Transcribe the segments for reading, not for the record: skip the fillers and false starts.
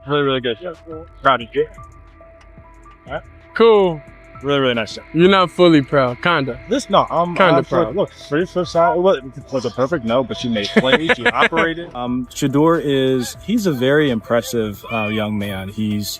Really, really good. Proud of you. Cool. Really, really nice job. You're not fully proud, kinda. I'm Kinda proud. Look, for your first side, was a perfect no, but she made plays, she operated. Shedeur he's a very impressive young man. He's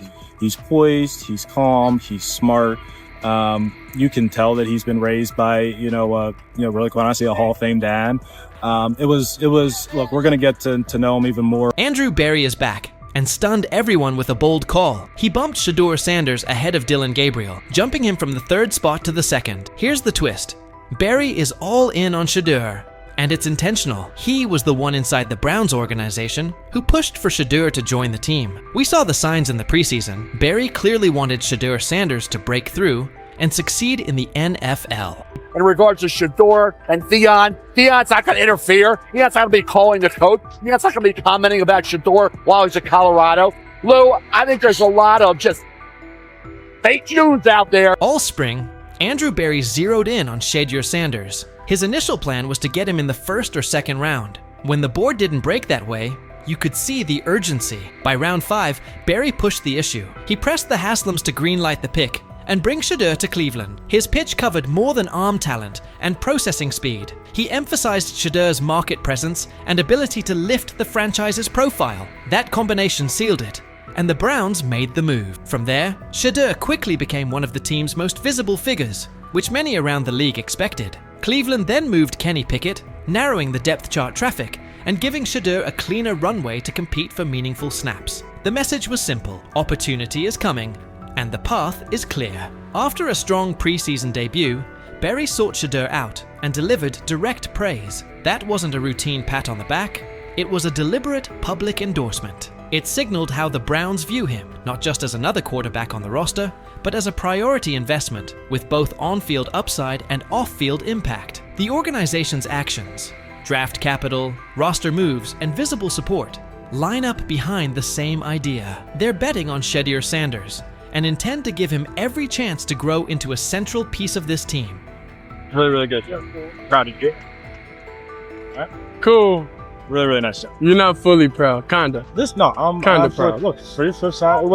poised, he's calm, he's smart. You can tell that he's been raised by, really quite honestly, a Hall of Fame dad. Look, we're going to get to know him even more. Andrew Berry is back and stunned everyone with a bold call. He bumped Shedeur Sanders ahead of Dillon Gabriel, jumping him from the 3rd spot to the 2nd. Here's the twist. Berry is all in on Shedeur, and it's intentional. He was the one inside the Browns organization who pushed for Shedeur to join the team. We saw the signs in the preseason. Berry clearly wanted Shedeur Sanders to break through and succeed in the NFL. In regards to Shedeur and Theon's not going to interfere. Theon's not going to be calling the coach. Theon's not going to be commenting about Shedeur while he's in Colorado. Lou, I think there's a lot of just fake news out there. All spring, Andrew Berry zeroed in on Shedeur Sanders. His initial plan was to get him in the 1st or 2nd round. When the board didn't break that way, you could see the urgency. By round 5, Berry pushed the issue. He pressed the Haslams to greenlight the pick and bring Shedeur to Cleveland. His pitch covered more than arm talent and processing speed. He emphasized Shedeur's market presence and ability to lift the franchise's profile. That combination sealed it, and the Browns made the move. From there, Shedeur quickly became one of the team's most visible figures, which many around the league expected. Cleveland then moved Kenny Pickett, narrowing the depth chart traffic and giving Shedeur a cleaner runway to compete for meaningful snaps. The message was simple: opportunity is coming, and the path is clear. After a strong preseason debut, Berry sought Shedeur out and delivered direct praise. That wasn't a routine pat on the back, it was a deliberate public endorsement. It signaled how the Browns view him, not just as another quarterback on the roster, but as a priority investment with both on-field upside and off-field impact. The organization's actions, draft capital, roster moves, and visible support line up behind the same idea. They're betting on Shedeur Sanders and intend to give him every chance to grow into a central piece of this team. Really, really good. Proud of you. Cool. Really, really nice job. You're not fully proud, kinda. I'm Kinda proud. Look, for your first side, it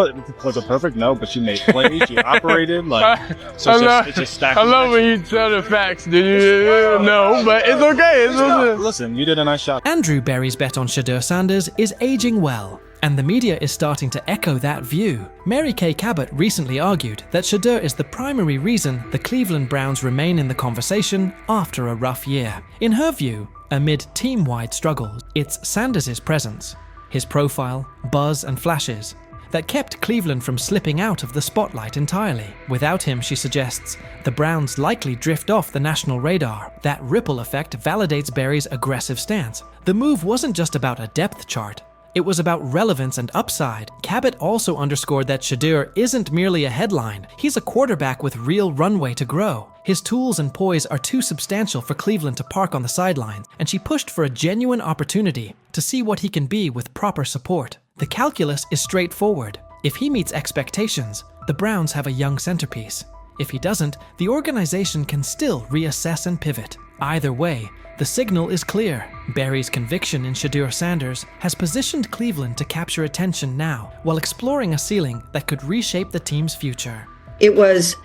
was a perfect no, but she made plays, she operated, it's just stacked. I love when you tell the facts, dude. No, but it's okay. Listen, you did a nice job. Andrew Berry's bet on Shedeur Sanders is aging well, and the media is starting to echo that view. Mary Kay Cabot recently argued that Shedeur is the primary reason the Cleveland Browns remain in the conversation after a rough year. In her view, amid team-wide struggles, it's Sanders' presence, his profile, buzz, and flashes that kept Cleveland from slipping out of the spotlight entirely. Without him, she suggests, the Browns likely drift off the national radar. That ripple effect validates Berry's aggressive stance. The move wasn't just about a depth chart, it was about relevance and upside. Cabot also underscored that Shedeur isn't merely a headline, he's a quarterback with real runway to grow. His tools and poise are too substantial for Cleveland to park on the sidelines, and she pushed for a genuine opportunity to see what he can be with proper support. The calculus is straightforward. If he meets expectations, the Browns have a young centerpiece. If he doesn't, the organization can still reassess and pivot. Either way, the signal is clear. Berry's conviction in Shedeur Sanders has positioned Cleveland to capture attention now, while exploring a ceiling that could reshape the team's future. It was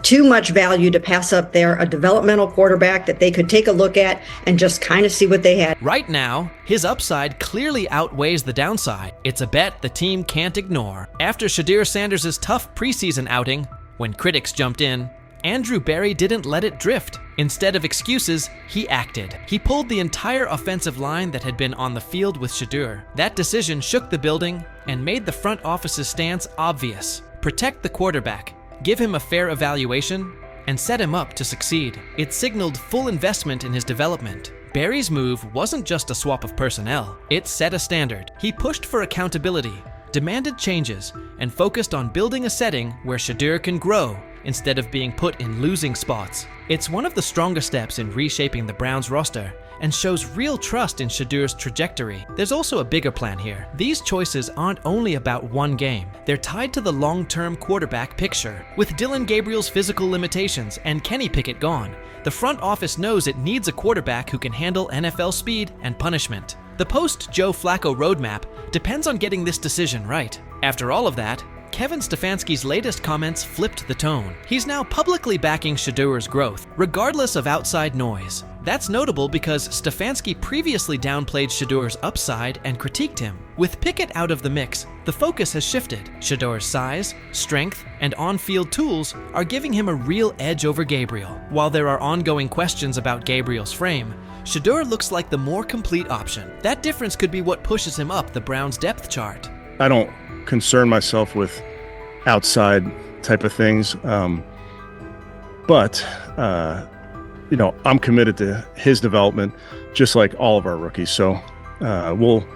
too much value to pass up there, a developmental quarterback that they could take a look at and just kind of see what they had. Right now, his upside clearly outweighs the downside. It's a bet the team can't ignore. After Shedeur Sanders' tough preseason outing, when critics jumped in, Andrew Berry didn't let it drift. Instead of excuses, he acted. He pulled the entire offensive line that had been on the field with Shedeur. That decision shook the building and made the front office's stance obvious. Protect the quarterback, give him a fair evaluation, and set him up to succeed. It signaled full investment in his development. Berry's move wasn't just a swap of personnel, it set a standard. He pushed for accountability, demanded changes, and focused on building a setting where Shedeur can grow instead of being put in losing spots. It's one of the strongest steps in reshaping the Browns roster and shows real trust in Shedeur's trajectory. There's also a bigger plan here. These choices aren't only about one game. They're tied to the long-term quarterback picture. With Dillon Gabriel's physical limitations and Kenny Pickett gone, the front office knows it needs a quarterback who can handle NFL speed and punishment. The post-Joe Flacco roadmap depends on getting this decision right. After all of that, Kevin Stefanski's latest comments flipped the tone. He's now publicly backing Shedeur's growth, regardless of outside noise. That's notable because Stefanski previously downplayed Shedeur's upside and critiqued him. With Pickett out of the mix, the focus has shifted. Shedeur's size, strength, and on-field tools are giving him a real edge over Gabriel. While there are ongoing questions about Gabriel's frame, Shedeur looks like the more complete option. That difference could be what pushes him up the Browns' depth chart. I don't concern myself with outside type of things, but I'm committed to his development, just like all of our rookies. So we'll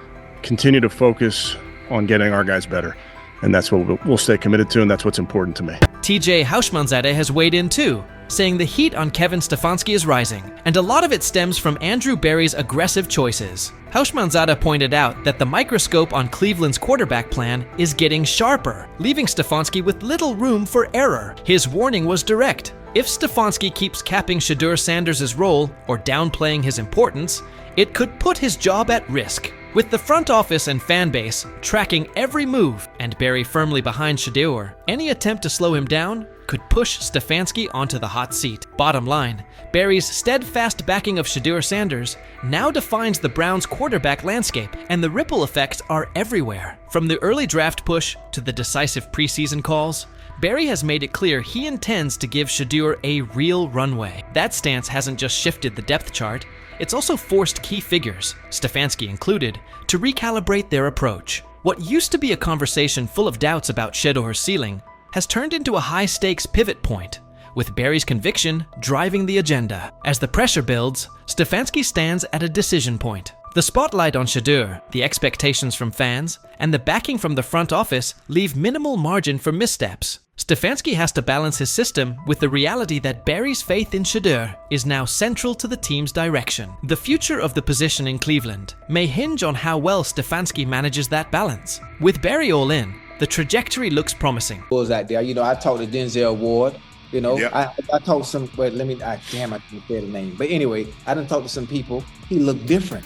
continue to focus on getting our guys better, and that's what we'll stay committed to, and that's what's important to me. TJ Houshmandzadeh has weighed in too, saying the heat on Kevin Stefanski is rising, and a lot of it stems from Andrew Berry's aggressive choices. Houshmandzadeh pointed out that the microscope on Cleveland's quarterback plan is getting sharper, leaving Stefanski with little room for error. His warning was direct. If Stefanski keeps capping Shedeur Sanders' role or downplaying his importance, it could put his job at risk. With the front office and fan base tracking every move and Berry firmly behind Shedeur, any attempt to slow him down could push Stefanski onto the hot seat. Bottom line, Berry's steadfast backing of Shedeur Sanders now defines the Browns' quarterback landscape, and the ripple effects are everywhere. From the early draft push to the decisive preseason calls, Berry has made it clear he intends to give Shedeur a real runway. That stance hasn't just shifted the depth chart, it's also forced key figures, Stefanski included, to recalibrate their approach. What used to be a conversation full of doubts about Shedeur's ceiling has turned into a high-stakes pivot point, with Berry's conviction driving the agenda. As the pressure builds, Stefanski stands at a decision point. The spotlight on Shedeur, the expectations from fans, and the backing from the front office leave minimal margin for missteps. Stefanski has to balance his system with the reality that Berry's faith in Shedeur is now central to the team's direction. The future of the position in Cleveland may hinge on how well Stefanski manages that balance. With Berry all in, the trajectory looks promising. Was out there, I talked to Denzel Ward. Yep. I talked to some. Wait, I didn't say the name. But anyway, I done talked to some people. He looked different.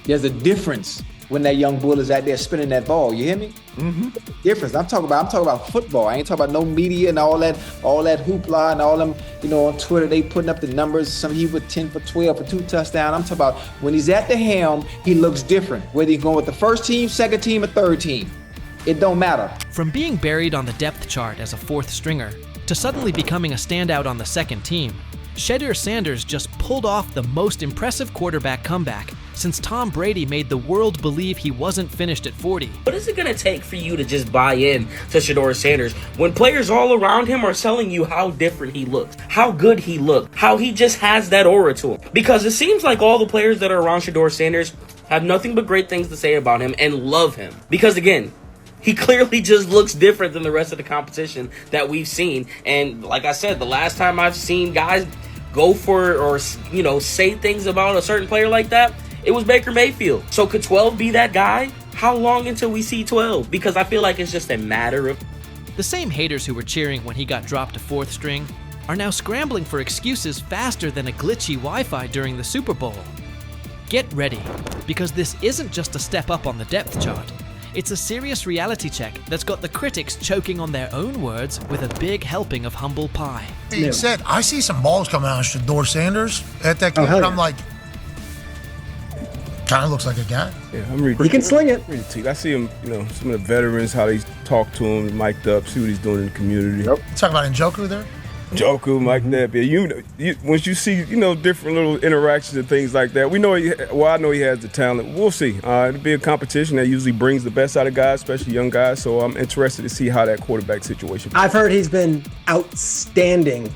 There's a difference when that young bull is out there spinning that ball. You hear me? Mm-hmm. Difference. I'm talking about football. I ain't talking about no media and all that hoopla and all them. On Twitter they putting up the numbers. He was 10 for 12 for 2 touchdowns. I'm talking about when he's at the helm, he looks different. Whether he's going with the first team, second team, or third team, it don't matter. From being buried on the depth chart as a fourth stringer to suddenly becoming a standout on the second team, Shedeur Sanders just pulled off the most impressive quarterback comeback since Tom Brady made the world believe he wasn't finished at 40. What is it going to take for you to just buy in to Shedeur Sanders when players all around him are telling you how different he looks, how good he looked, how he just has that aura to him? Because it seems like all the players that are around Shedeur Sanders have nothing but great things to say about him and love him. Because again, he clearly just looks different than the rest of the competition that we've seen. And like I said, the last time I've seen guys go for or say things about a certain player like that, it was Baker Mayfield. So could 12 be that guy? How long until we see 12? Because I feel like it's just a matter of... The same haters who were cheering when he got dropped to fourth string are now scrambling for excuses faster than a glitchy Wi-Fi during the Super Bowl. Get ready, because this isn't just a step up on the depth chart. It's a serious reality check that's got the critics choking on their own words with a big helping of humble pie. Being said, I see some balls coming out of Shedeur Sanders at that game, and I'm like, kind of looks like a guy. Yeah, I'm reading. He can sling it. I see him, some of the veterans, how they talk to him, mic'd up, see what he's doing in the community. Yep. You talking about Njoku there? Njoku, Mike Knapp. Yeah, once you see, different little interactions and things like that, I know he has the talent. We'll see. It'll be a competition that usually brings the best out of guys, especially young guys. So I'm interested to see how that quarterback situation. I've heard he's been outstanding.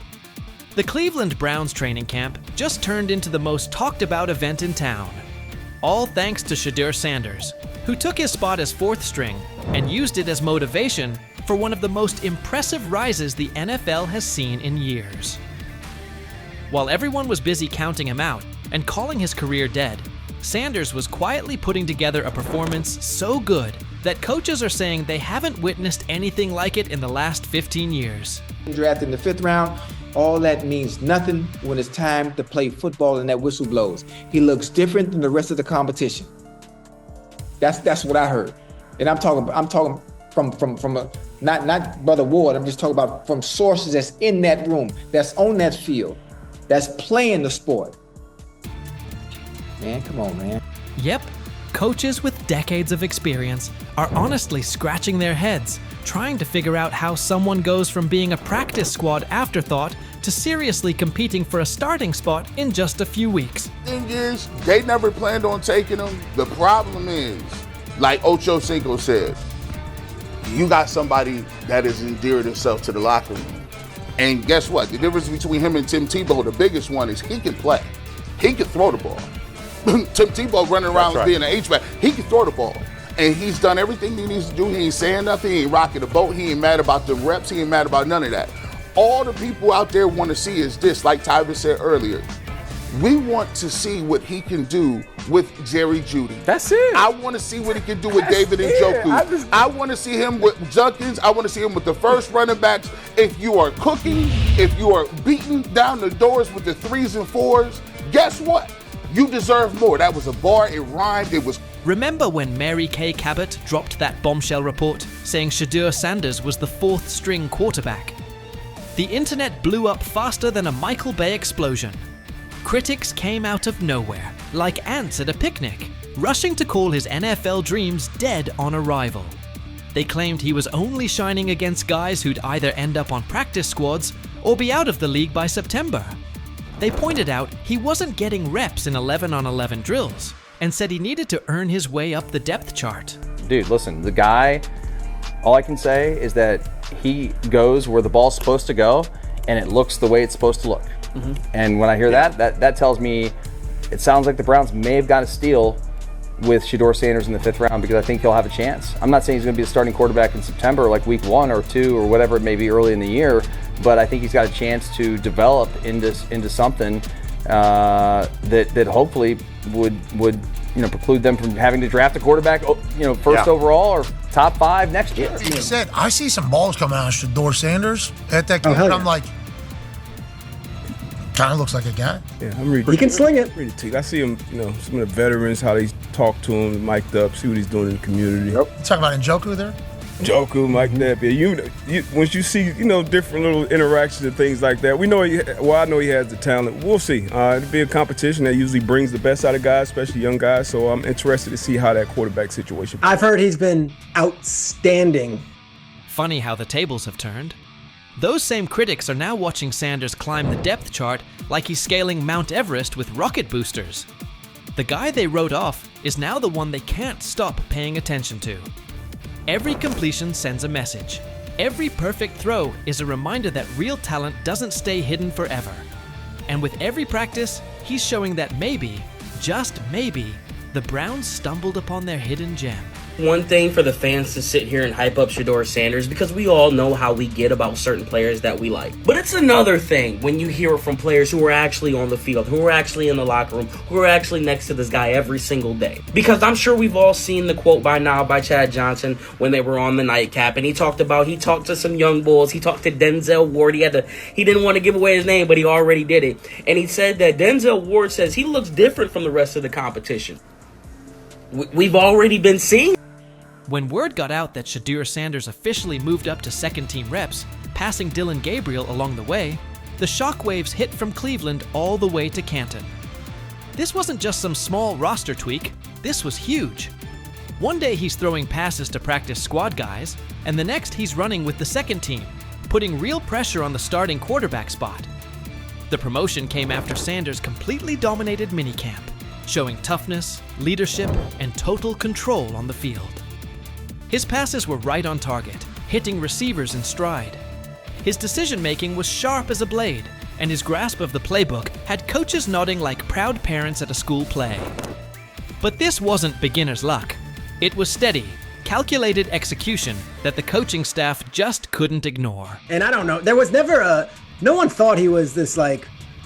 The Cleveland Browns training camp just turned into the most talked about event in town. All thanks to Shedeur Sanders, who took his spot as fourth string and used it as motivation for one of the most impressive rises the NFL has seen in years. While everyone was busy counting him out and calling his career dead, Sanders was quietly putting together a performance so good that coaches are saying they haven't witnessed anything like it in the last 15 years. Drafted in the 5th round, all that means nothing when it's time to play football and that whistle blows. He looks different than the rest of the competition. That's what I heard. And I'm talking from a, not Brother Ward. I'm just talking about from sources that's in that room, that's on that field, that's playing the sport. Man, come on, man. Yep, coaches with decades of experience are honestly scratching their heads, trying to figure out how someone goes from being a practice squad afterthought to seriously competing for a starting spot in just a few weeks. Thing is, they never planned on taking him. The problem is, like Ocho Cinco said, you got somebody that has endeared himself to the locker room. And guess what? The difference between him and Tim Tebow, the biggest one, is he can play. He can throw the ball. Tim Tebow running around being an H-back, he can throw the ball. And he's done everything he needs to do. He ain't saying nothing. He ain't rocking the boat. He ain't mad about the reps. He ain't mad about none of that. All the people out there want to see is this, like Tyver said earlier. We want to see what he can do with Jerry Jeudy. That's it. I want to see what he can do with David Njoku. I want to see him with Junkins. I want to see him with the first running backs. If you are cooking, if you are beating down the doors with the 3s and 4s, guess what? You deserve more. That was a bar. It rhymed. It was. Remember when Mary Kay Cabot dropped that bombshell report saying Shedeur Sanders was the 4th string quarterback? The internet blew up faster than a Michael Bay explosion. Critics came out of nowhere, like ants at a picnic, rushing to call his NFL dreams dead on arrival. They claimed he was only shining against guys who'd either end up on practice squads or be out of the league by September. They pointed out he wasn't getting reps in 11-on-11 drills and said he needed to earn his way up the depth chart. Dude, listen, the guy, all I can say is that he goes where the ball's supposed to go and it looks the way it's supposed to look. Mm-hmm. And when I hear that tells me it sounds like the Browns may have got a steal with Shedeur Sanders in the 5th round, because I think he'll have a chance. I'm not saying he's going to be the starting quarterback in September, like week 1 or 2 or whatever it may be early in the year, but I think he's got a chance to develop into something that hopefully would preclude them from having to draft a quarterback first overall or top 5 next year. Like you said, I see some balls coming out of Shedeur Sanders at that game, and I'm like, kind of looks like a guy. Yeah, I'm reading. He can sling it. I see him, some of the veterans, how they talk to him, mic'd up, see what he's doing in the community. Yep. You talking about Njoku there? Njoku, Mike Napier. You once you see, different little interactions and things like that, I know he has the talent. We'll see. It'll be a competition that usually brings the best out of guys, especially young guys. So I'm interested to see how that quarterback situation. I've heard he's been outstanding. Funny how the tables have turned. Those same critics are now watching Sanders climb the depth chart like he's scaling Mount Everest with rocket boosters. The guy they wrote off is now the one they can't stop paying attention to. Every completion sends a message. Every perfect throw is a reminder that real talent doesn't stay hidden forever. And with every practice, he's showing that maybe, just maybe, the Browns stumbled upon their hidden gem. One thing for the fans to sit here and hype up Shedeur Sanders, because we all know how we get about certain players that we like. But it's another thing when you hear it from players who are actually on the field, who are actually in the locker room, who are actually next to this guy every single day. Because I'm sure we've all seen the quote by now by Chad Johnson when they were on the nightcap, and he talked to some young bulls. He talked to Denzel Ward. He didn't want to give away his name, but he already did it. And he said that Denzel Ward says he looks different from the rest of the competition. We've already been seeing. When word got out that Shedeur Sanders officially moved up to second-team reps, passing Dylan Gabriel along the way, the shockwaves hit from Cleveland all the way to Canton. This wasn't just some small roster tweak, this was huge. One day he's throwing passes to practice squad guys, and the next he's running with the second team, putting real pressure on the starting quarterback spot. The promotion came after Sanders completely dominated minicamp, showing toughness, leadership, and total control on the field. His passes were right on target, hitting receivers in stride. His decision-making was sharp as a blade, and his grasp of the playbook had coaches nodding like proud parents at a school play. But this wasn't beginner's luck. It was steady, calculated execution that the coaching staff just couldn't ignore. And I don't know, there was never no one thought he was this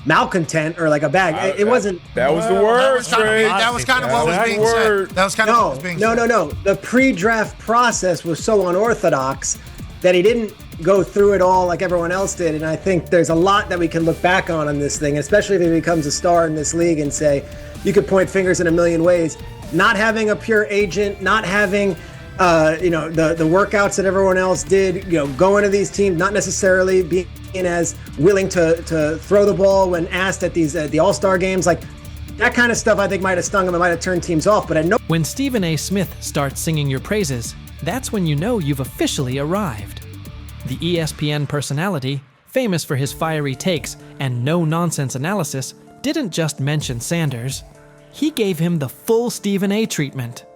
malcontent or like a bag. It wasn't. That was the word. That was kind of what was being said. That was kind of what was being said. No. The pre-draft process was so unorthodox that he didn't go through it all like everyone else did. And I think there's a lot that we can look back on this thing, especially if he becomes a star in this league and say, you could point fingers in a million ways. Not having a pure agent, not having the workouts that everyone else did, going to these teams, not necessarily being as willing to throw the ball when asked at the All-Star games, like that kind of stuff I think might have stung him and might have turned teams off. But when Stephen A. Smith starts singing your praises, that's when you know you've officially arrived. The ESPN personality, famous for his fiery takes and no-nonsense analysis, didn't just mention Sanders. He gave him the full Stephen A. treatment.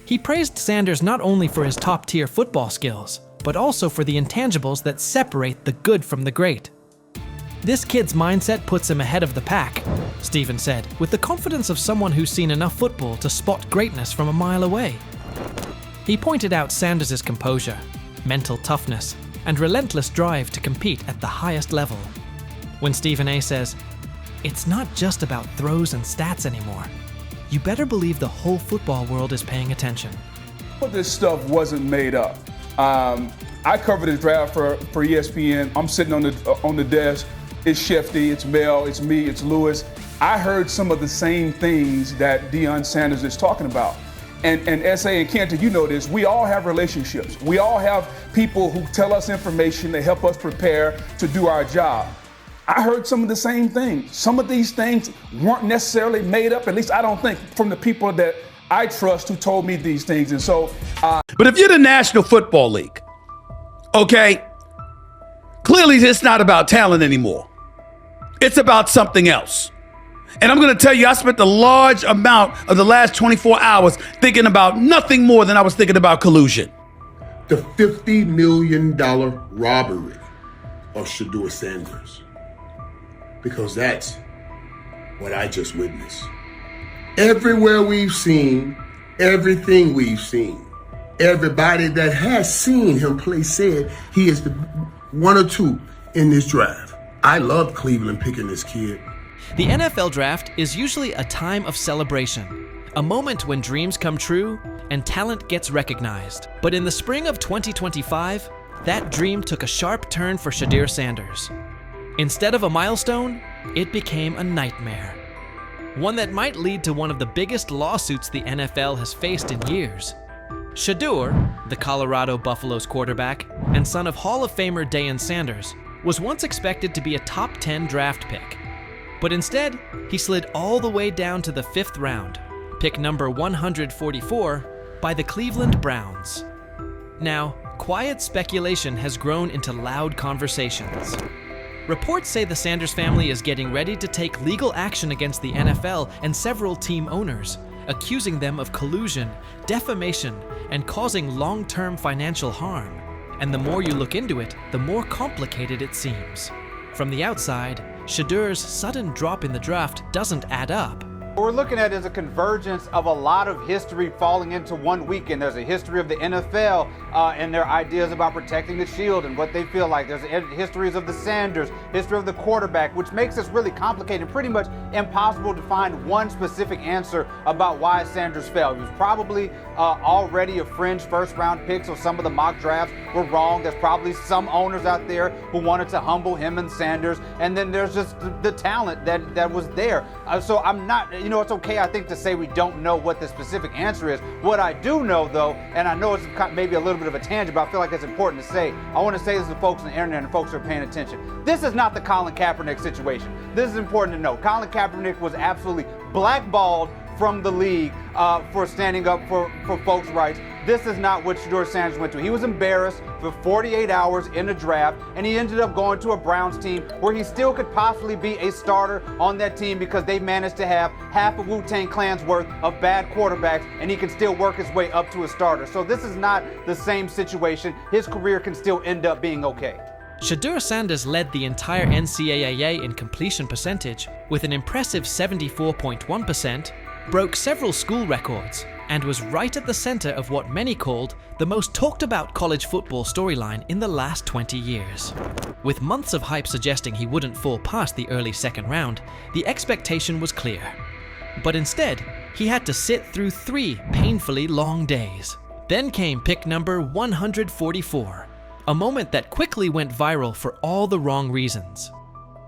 He praised Sanders not only for his top-tier football skills, but also for the intangibles that separate the good from the great. This kid's mindset puts him ahead of the pack, Stephen said, with the confidence of someone who's seen enough football to spot greatness from a mile away. He pointed out Sanders' composure, mental toughness, and relentless drive to compete at the highest level. When Stephen A. says, "It's not just about throws and stats anymore," you better believe the whole football world is paying attention. This stuff wasn't made up. I covered the draft for ESPN. I'm sitting on the desk. It's Shefty, it's Mel, it's me, it's Lewis. I heard some of the same things that Deion Sanders is talking about. And S.A. and Cantor, you know this, we all have relationships. We all have people who tell us information, they help us prepare to do our job. I heard some of the same things. Some of these things weren't necessarily made up, at least I don't think, from the people that I trust who told me these things. And so, but if you're the National Football League, okay, clearly it's not about talent anymore. It's about something else. And I'm going to tell you, I spent a large amount of the last 24 hours thinking about nothing more than I was thinking about collusion. The $50 million robbery of Shedeur Sanders. Because that's what I just witnessed. Everywhere we've seen, everything we've seen, everybody that has seen him play said he is the one or two in this draft. I love Cleveland picking this kid. The NFL draft is usually a time of celebration, a moment when dreams come true and talent gets recognized. But in the spring of 2025, that dream took a sharp turn for Shedeur Sanders. Instead of a milestone, it became a nightmare. One that might lead to one of the biggest lawsuits the NFL has faced in years. Shedeur, the Colorado Buffaloes quarterback and son of Hall of Famer Deion Sanders, was once expected to be a top 10 draft pick. But instead, he slid all the way down to the 5th round, pick number 144, by the Cleveland Browns. Now, quiet speculation has grown into loud conversations. Reports say the Sanders family is getting ready to take legal action against the NFL and several team owners, accusing them of collusion, defamation, and causing long-term financial harm. And the more you look into it, the more complicated it seems. From the outside, Shedeur's sudden drop in the draft doesn't add up. What we're looking at is a convergence of a lot of history falling into one weekend. There's a history of the NFL and their ideas about protecting the shield and what they feel like. There's histories of the Sanders, history of the quarterback, which makes this really complicated and pretty much impossible to find one specific answer about why Sanders fell. He was probably already a fringe first-round pick, so some of the mock drafts were wrong. There's probably some owners out there who wanted to humble him and Sanders, and then there's just the talent that was there. So I'm not, it's okay, I think, to say we don't know what the specific answer is. What I do know, though, and I know it's maybe a little bit of a tangent, but I feel like it's important to say, I want to say this to folks on the internet and folks who are paying attention. This is not the Colin Kaepernick situation. This is important to know. Colin Kaepernick was absolutely blackballed from the league for standing up for folks' rights. This is not what Shedeur Sanders went to. He was embarrassed for 48 hours in the draft, and he ended up going to a Browns team where he still could possibly be a starter on that team because they managed to have half of Wu-Tang Clan's worth of bad quarterbacks, and he can still work his way up to a starter. So this is not the same situation. His career can still end up being okay. Shedeur Sanders led the entire NCAA in completion percentage with an impressive 74.1%, broke several school records, and was right at the center of what many called the most talked about college football storyline in the last 20 years. With months of hype suggesting he wouldn't fall past the early second round, the expectation was clear. But instead, he had to sit through 3 painfully long days. Then came pick number 144, a moment that quickly went viral for all the wrong reasons.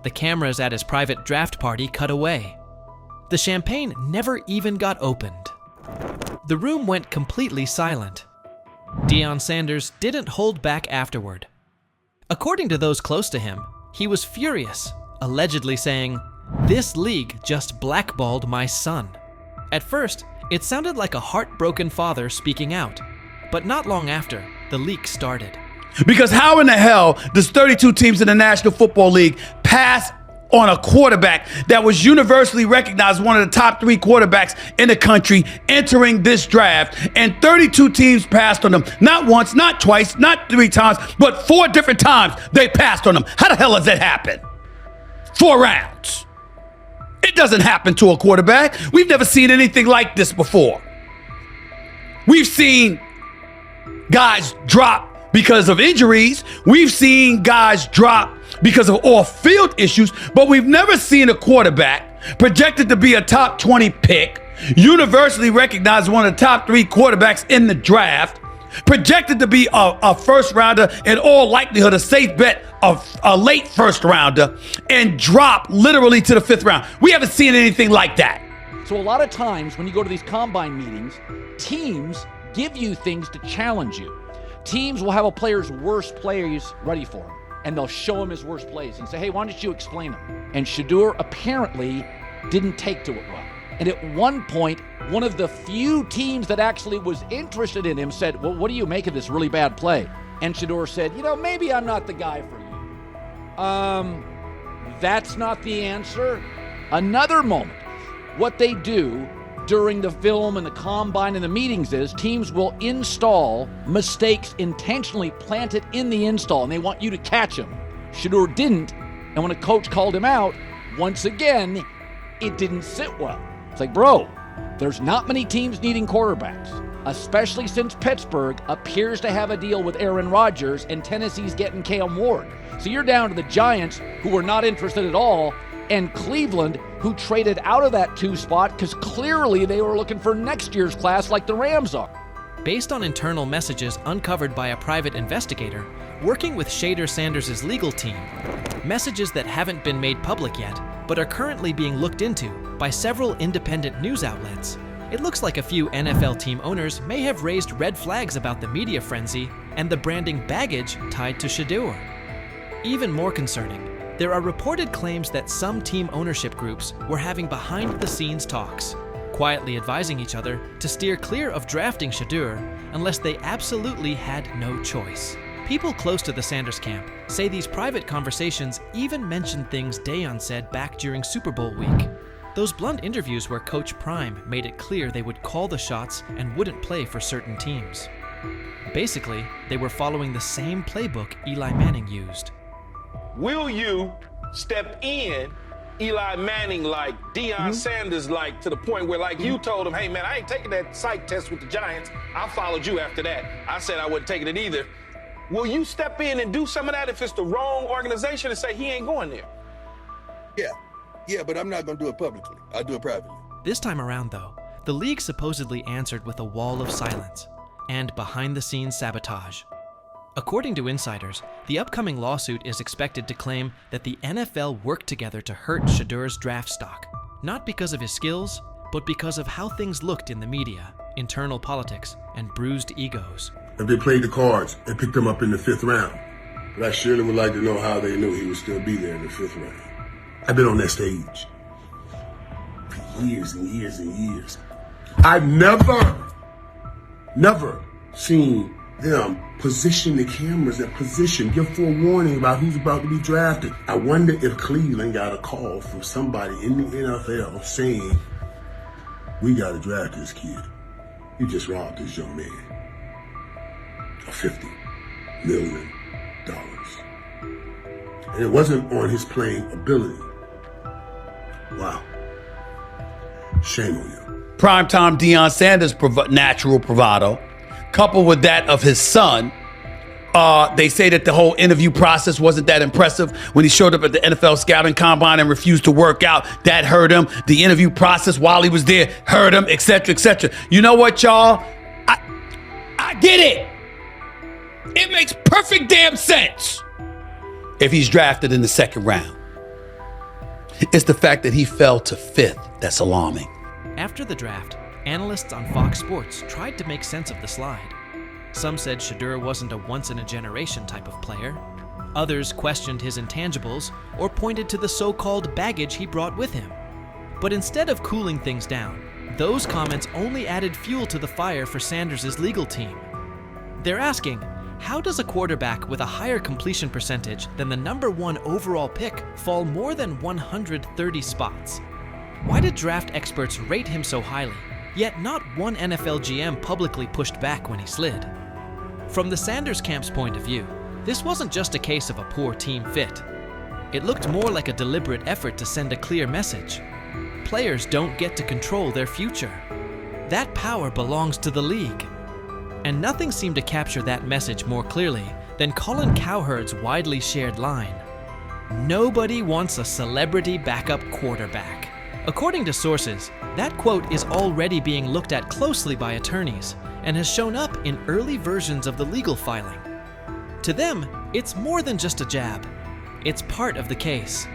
The cameras at his private draft party cut away. The champagne never even got opened. The room went completely silent. Deion Sanders didn't hold back afterward. According to those close to him, he was furious, allegedly saying, "This league just blackballed my son." At first, it sounded like a heartbroken father speaking out, but not long after, the leak started. Because how in the hell does 32 teams in the National Football League pass on a quarterback that was universally recognized as one of the top 3 quarterbacks in the country entering this draft, and 32 teams passed on him? Not once, not twice, not 3 times, but 4 different times they passed on him. How the hell does that happen? 4 rounds. It doesn't happen to a quarterback. We've never seen anything like this before. We've seen guys drop because of injuries. We've seen guys drop because of off-field issues, but we've never seen a quarterback projected to be a top 20 pick, universally recognized one of the top 3 quarterbacks in the draft, projected to be a first rounder, in all likelihood a safe bet of a late first rounder, and drop literally to the 5th round. We haven't seen anything like that. So a lot of times when you go to these combine meetings, teams give you things to challenge you. Teams will have a player's worst plays ready for him, and they'll show him his worst plays and say, "Hey, why don't you explain them?" And Shedeur apparently didn't take to it well. And at one point, one of the few teams that actually was interested in him said, "Well, what do you make of this really bad play?" And Shedeur said, "Maybe I'm not the guy for you." That's not the answer. Another moment, what they do during the film and the combine and the meetings is teams will install mistakes intentionally planted in the install, and they want you to catch them. Shedeur didn't, and when a coach called him out, once again, it didn't sit well. It's like, bro, there's not many teams needing quarterbacks, especially since Pittsburgh appears to have a deal with Aaron Rodgers and Tennessee's getting Cam Ward. So you're down to the Giants, who were not interested at all, and Cleveland, who traded out of that 2 spot because clearly they were looking for next year's class like the Rams are. Based on internal messages uncovered by a private investigator working with Shedeur Sanders' legal team, messages that haven't been made public yet but are currently being looked into by several independent news outlets, it looks like a few NFL team owners may have raised red flags about the media frenzy and the branding baggage tied to Shedeur. Even more concerning, there are reported claims that some team ownership groups were having behind-the-scenes talks, quietly advising each other to steer clear of drafting Shedeur unless they absolutely had no choice. People close to the Sanders camp say these private conversations even mentioned things Deion said back during Super Bowl week. Those blunt interviews where Coach Prime made it clear they would call the shots and wouldn't play for certain teams. Basically, they were following the same playbook Eli Manning used. Will you step in Eli Manning like, Deion Sanders like, to the point where like you told him, "Hey man, I ain't taking that psych test with the Giants. I followed you after that. I said I wasn't taking it either." Will you step in and do some of that if it's the wrong organization and say he ain't going there? Yeah, but I'm not going to do it publicly. I'll do it privately. This time around, though, the league supposedly answered with a wall of silence and behind-the-scenes sabotage. According to insiders, the upcoming lawsuit is expected to claim that the NFL worked together to hurt Shedeur's draft stock, not because of his skills, but because of how things looked in the media, internal politics, and bruised egos. If they played the cards and picked him up in the 5th round, but I surely would like to know how they knew he would still be there in the 5th round. I've been on that stage for years and years and years. I've never seen them position the cameras in position, give forewarning about who's about to be drafted. I wonder if Cleveland got a call from somebody in the NFL saying, "We got to draft this kid. You just robbed this young man of $50 million. And it wasn't on his playing ability." Wow. Shame on you. Primetime Deion Sanders' natural bravado, coupled with that of his son. They say that the whole interview process wasn't that impressive when he showed up at the NFL scouting combine and refused to work out. That hurt him. The interview process while he was there hurt him, etc., etc. You know what, y'all? I get it. It makes perfect damn sense if he's drafted in the 2nd round. It's the fact that he fell to 5th that's alarming. After the draft, analysts on Fox Sports tried to make sense of the slide. Some said Shedeur wasn't a once-in-a-generation type of player. Others questioned his intangibles or pointed to the so-called baggage he brought with him. But instead of cooling things down, those comments only added fuel to the fire for Sanders' legal team. They're asking, how does a quarterback with a higher completion percentage than the #1 overall pick fall more than 130 spots? Why did draft experts rate him so highly, yet not one NFL GM publicly pushed back when he slid? From the Sanders camp's point of view, this wasn't just a case of a poor team fit. It looked more like a deliberate effort to send a clear message. Players don't get to control their future. That power belongs to the league. And nothing seemed to capture that message more clearly than Colin Cowherd's widely shared line: "Nobody wants a celebrity backup quarterback." According to sources, that quote is already being looked at closely by attorneys and has shown up in early versions of the legal filing. To them, it's more than just a jab. It's part of the case.